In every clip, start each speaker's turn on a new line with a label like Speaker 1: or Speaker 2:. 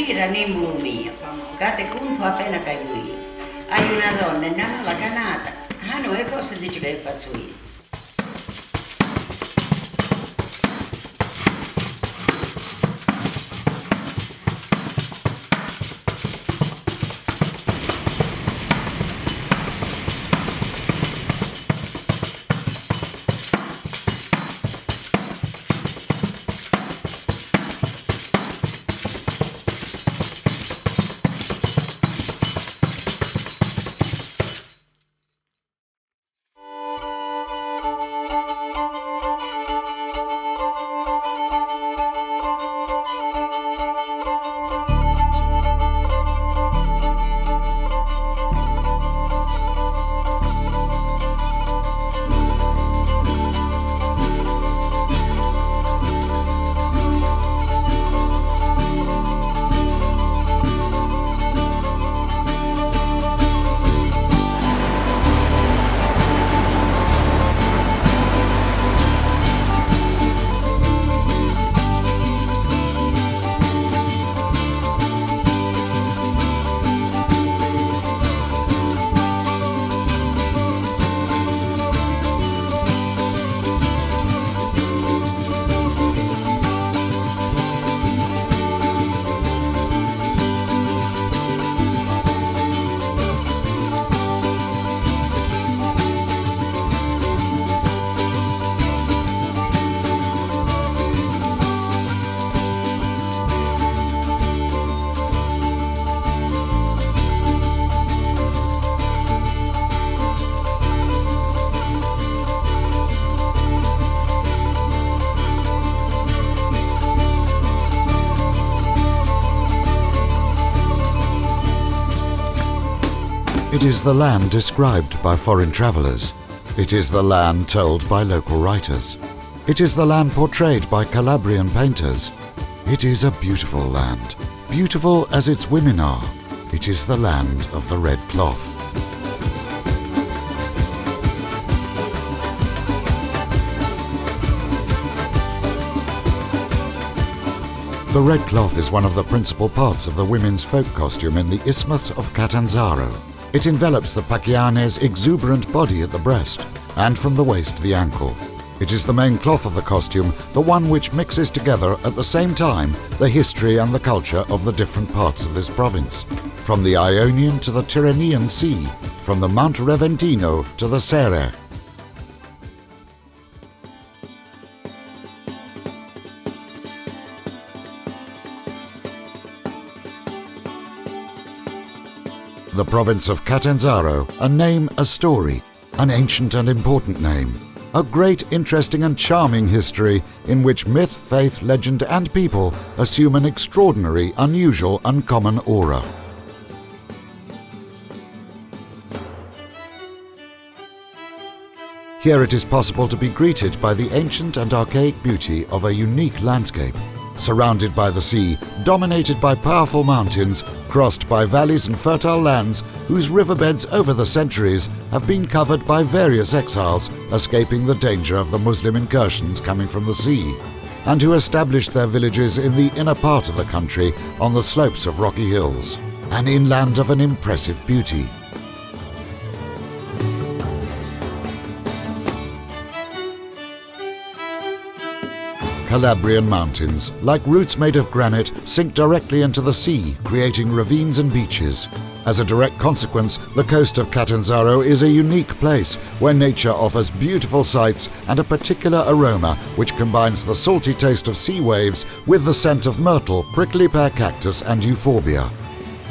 Speaker 1: gira nimbulu mio, cate conto appena caio. Hai una donna in alla canata, no, e cosa dici che faccio io?
Speaker 2: It is the land described by foreign travellers. It is the land told by local writers. It is the land portrayed by Calabrian painters. It is a beautiful land, beautiful as its women are. It is the land of the red cloth. The red cloth is one of the principal parts of the women's folk costume in the Isthmus of Catanzaro. It envelops the Chianesi's exuberant body at the breast, and from the waist to the ankle. It is the main cloth of the costume, the one which mixes together at the same time the history and the culture of the different parts of this province, from the Ionian to the Tyrrhenian Sea, from the Mount Reventino to the Serra. The province of Catanzaro, a name, a story, an ancient and important name. A great, interesting and charming history in which myth, faith, legend and people assume an extraordinary, unusual, uncommon aura. Here it is possible to be greeted by the ancient and archaic beauty of a unique landscape, surrounded by the sea, dominated by powerful mountains, crossed by valleys and fertile lands whose riverbeds over the centuries have been covered by various exiles escaping the danger of the Muslim incursions coming from the sea, and who established their villages in the inner part of the country on the slopes of rocky hills, an inland of an impressive beauty. Calabrian mountains, like roots made of granite, sink directly into the sea, creating ravines and beaches. As a direct consequence, the coast of Catanzaro is a unique place where nature offers beautiful sights and a particular aroma which combines the salty taste of sea waves with the scent of myrtle, prickly pear cactus and euphorbia.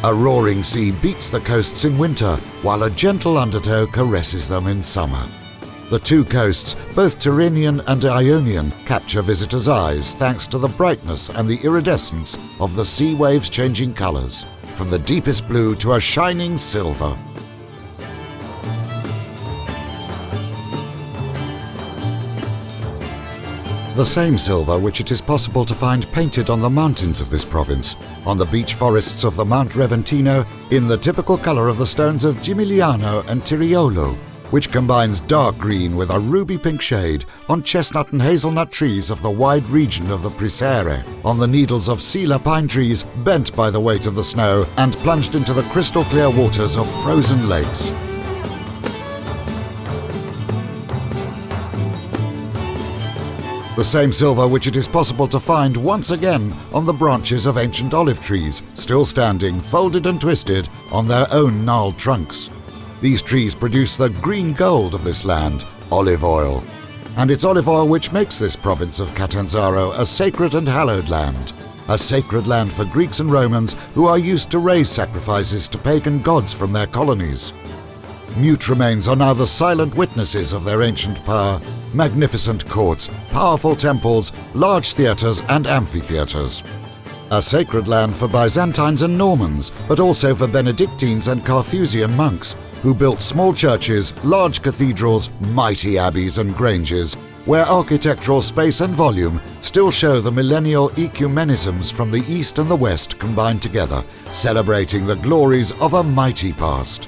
Speaker 2: A roaring sea beats the coasts in winter, while a gentle undertow caresses them in summer. The two coasts, both Tyrrhenian and Ionian, capture visitors' eyes thanks to the brightness and the iridescence of the sea waves' changing colours, from the deepest blue to a shining silver. The same silver which it is possible to find painted on the mountains of this province, on the beech forests of the Mount Reventino, in the typical colour of the stones of Gimigliano and Tiriolo, which combines dark green with a ruby pink shade on chestnut and hazelnut trees of the wide region of the Prisere, on the needles of Sila pine trees bent by the weight of the snow and plunged into the crystal clear waters of frozen lakes. The same silver which it is possible to find once again on the branches of ancient olive trees, still standing, folded and twisted, on their own gnarled trunks. These trees produce the green gold of this land, olive oil. And it's olive oil which makes this province of Catanzaro a sacred and hallowed land. A sacred land for Greeks and Romans who are used to raise sacrifices to pagan gods from their colonies. Mute remains are now the silent witnesses of their ancient power, magnificent courts, powerful temples, large theatres and amphitheatres. A sacred land for Byzantines and Normans, but also for Benedictines and Carthusian monks, who built small churches, large cathedrals, mighty abbeys and granges, where architectural space and volume still show the millennial ecumenisms from the East and the West combined together, celebrating the glories of a mighty past.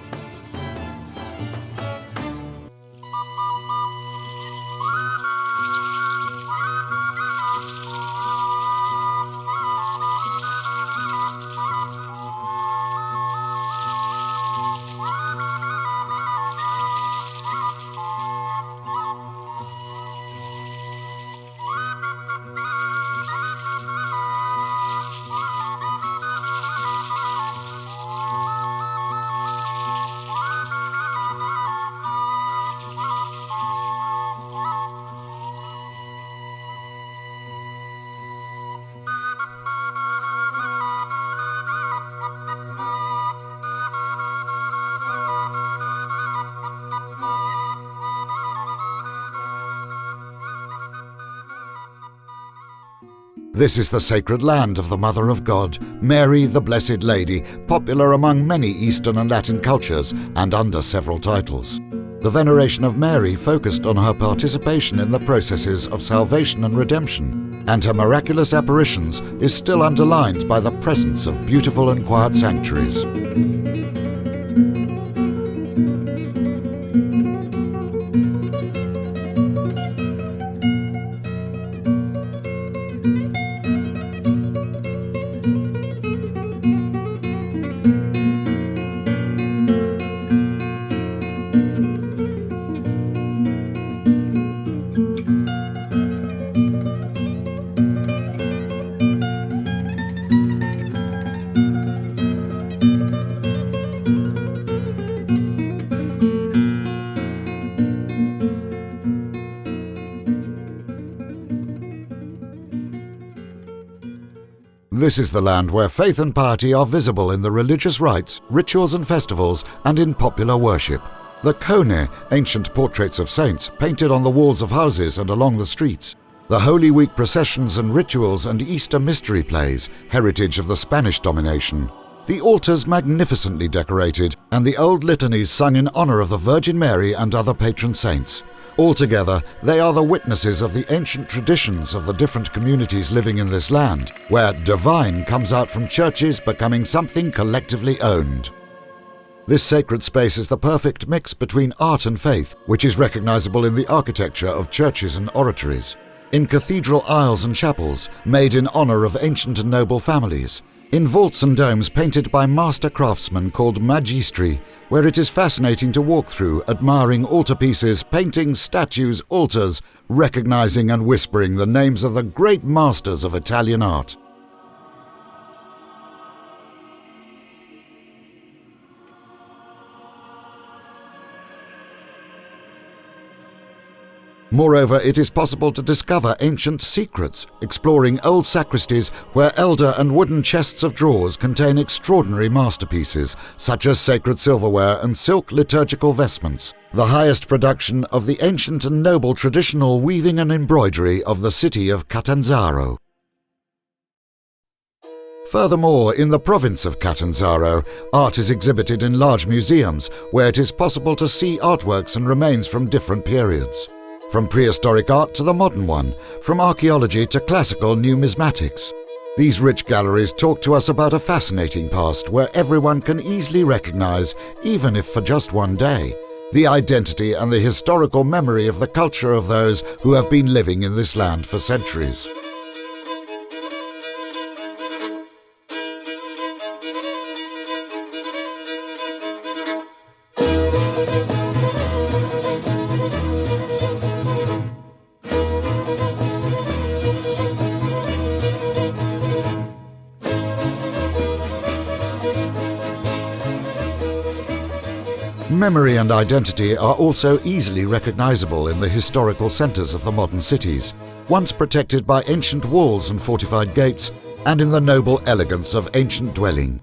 Speaker 2: This is the sacred land of the Mother of God, Mary the Blessed Lady, popular among many Eastern and Latin cultures and under several titles. The veneration of Mary focused on her participation in the processes of salvation and redemption, and her miraculous apparitions is still underlined by the presence of beautiful and quiet sanctuaries. This is the land where faith and piety are visible in the religious rites, rituals and festivals, and in popular worship. The cone, ancient portraits of saints painted on the walls of houses and along the streets. The Holy Week processions and rituals and Easter mystery plays, heritage of the Spanish domination. The altars magnificently decorated, and the old litanies sung in honor of the Virgin Mary and other patron saints. Altogether, they are the witnesses of the ancient traditions of the different communities living in this land, where divine comes out from churches becoming something collectively owned. This sacred space is the perfect mix between art and faith, which is recognizable in the architecture of churches and oratories, in cathedral aisles and chapels made in honor of ancient and noble families, in vaults and domes painted by master craftsmen called magistri, where it is fascinating to walk through, admiring altarpieces, paintings, statues, altars, recognizing and whispering the names of the great masters of Italian art. Moreover, it is possible to discover ancient secrets, exploring old sacristies where elder and wooden chests of drawers contain extraordinary masterpieces, such as sacred silverware and silk liturgical vestments, the highest production of the ancient and noble traditional weaving and embroidery of the city of Catanzaro. Furthermore, in the province of Catanzaro, art is exhibited in large museums where it is possible to see artworks and remains from different periods. From prehistoric art to the modern one, from archaeology to classical numismatics. These rich galleries talk to us about a fascinating past where everyone can easily recognize, even if for just one day, the identity and the historical memory of the culture of those who have been living in this land for centuries. Memory and identity are also easily recognizable in the historical centers of the modern cities, once protected by ancient walls and fortified gates, and in the noble elegance of ancient dwelling.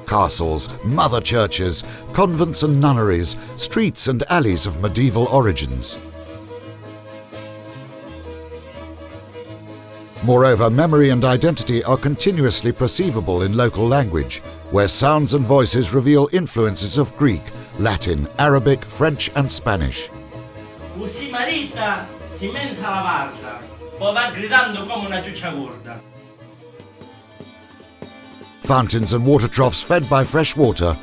Speaker 2: Castles, mother churches, convents and nunneries, streets and alleys of medieval origins. Moreover, memory and identity are continuously perceivable in local language, where sounds and voices reveal influences of Greek, Latin, Arabic, French and Spanish.
Speaker 3: Così Marita si mensa la barca, poi va gridando come una ciuccia gorda.
Speaker 2: Fountains and water troughs fed by fresh water.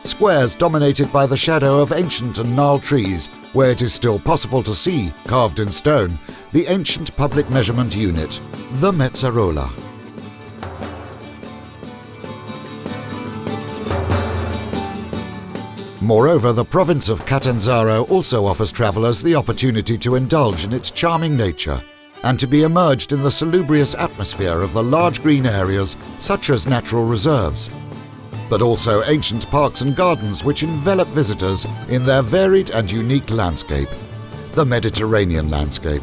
Speaker 2: Squares dominated by the shadow of ancient and gnarled trees, where it is still possible to see, carved in stone, the ancient public measurement unit, the Mezzarola. Moreover, the province of Catanzaro also offers travellers the opportunity to indulge in its charming nature and to be immersed in the salubrious atmosphere of the large green areas such as natural reserves, but also ancient parks and gardens which envelop visitors in their varied and unique landscape, the Mediterranean landscape.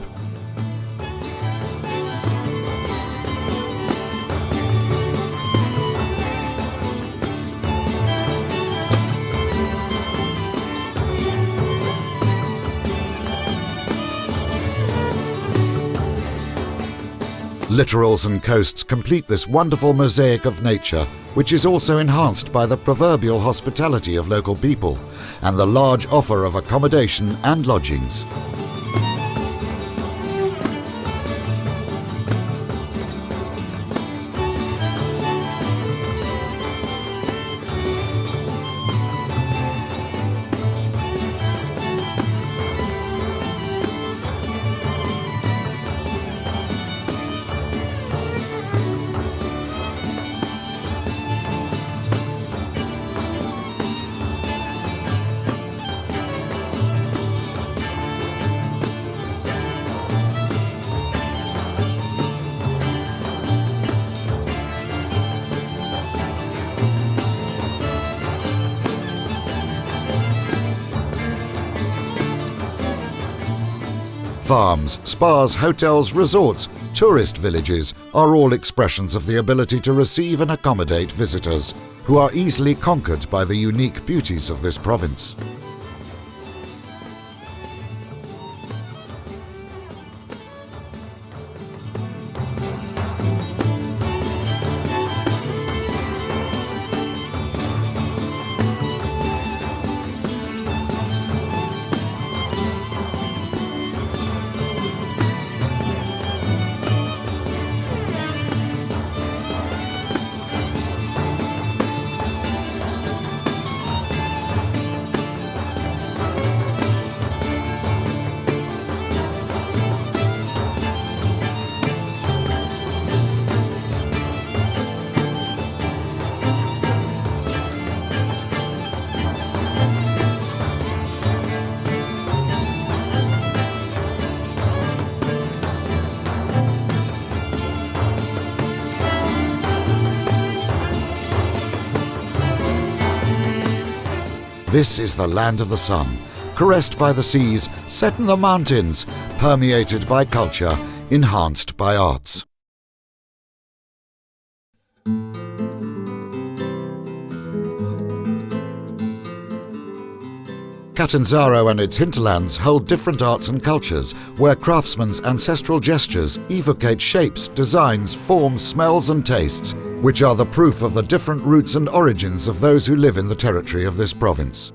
Speaker 2: Littorals and coasts complete this wonderful mosaic of nature, which is also enhanced by the proverbial hospitality of local people and the large offer of accommodation and lodgings. Farms, spas, hotels, resorts, tourist villages are all expressions of the ability to receive and accommodate visitors who are easily conquered by the unique beauties of this province. This is the land of the sun, caressed by the seas, set in the mountains, permeated by culture, enhanced by arts. Catanzaro and its hinterlands hold different arts and cultures, where craftsmen's ancestral gestures evocate shapes, designs, forms, smells and tastes, which are the proof of the different roots and origins of those who live in the territory of this province.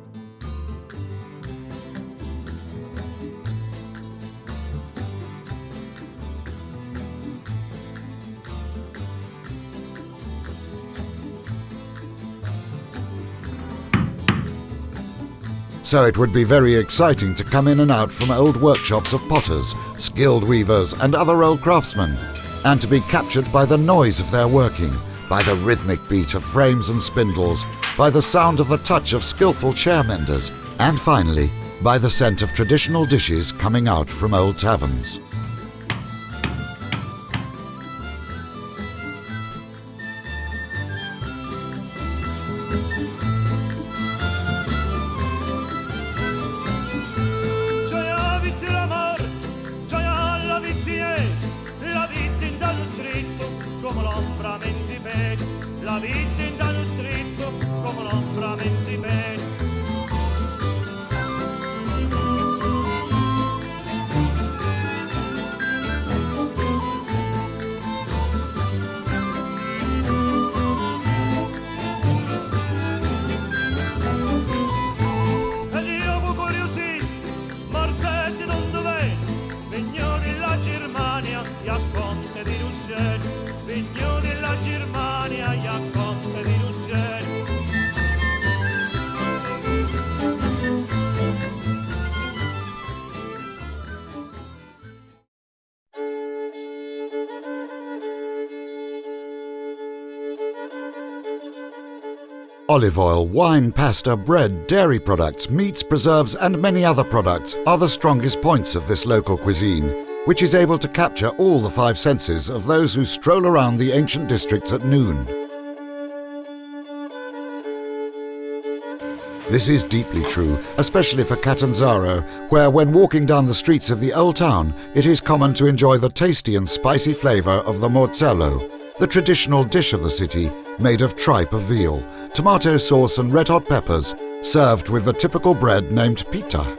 Speaker 2: So it would be very exciting to come in and out from old workshops of potters, skilled weavers and other old craftsmen, and to be captured by the noise of their working, by the rhythmic beat of frames and spindles, by the sound of the touch of skillful chair menders, and finally, by the scent of traditional dishes coming out from old taverns. Olive oil, wine, pasta, bread, dairy products, meats, preserves and many other products are the strongest points of this local cuisine, which is able to capture all the five senses of those who stroll around the ancient districts at noon. This is deeply true, especially for Catanzaro, where when walking down the streets of the old town, it is common to enjoy the tasty and spicy flavour of the morzello, the traditional dish of the city, made of tripe of veal, tomato sauce and red-hot peppers, served with the typical bread named pita.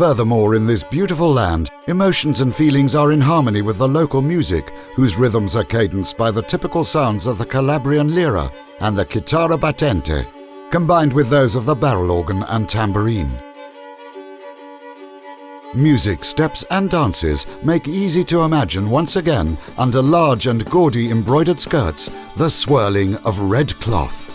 Speaker 2: Furthermore, in this beautiful land, emotions and feelings are in harmony with the local music, whose rhythms are cadenced by the typical sounds of the Calabrian lira and the chitarra battente, combined with those of the barrel organ and tambourine. Music, steps and dances make easy to imagine once again, under large and gaudy embroidered skirts, the swirling of red cloth.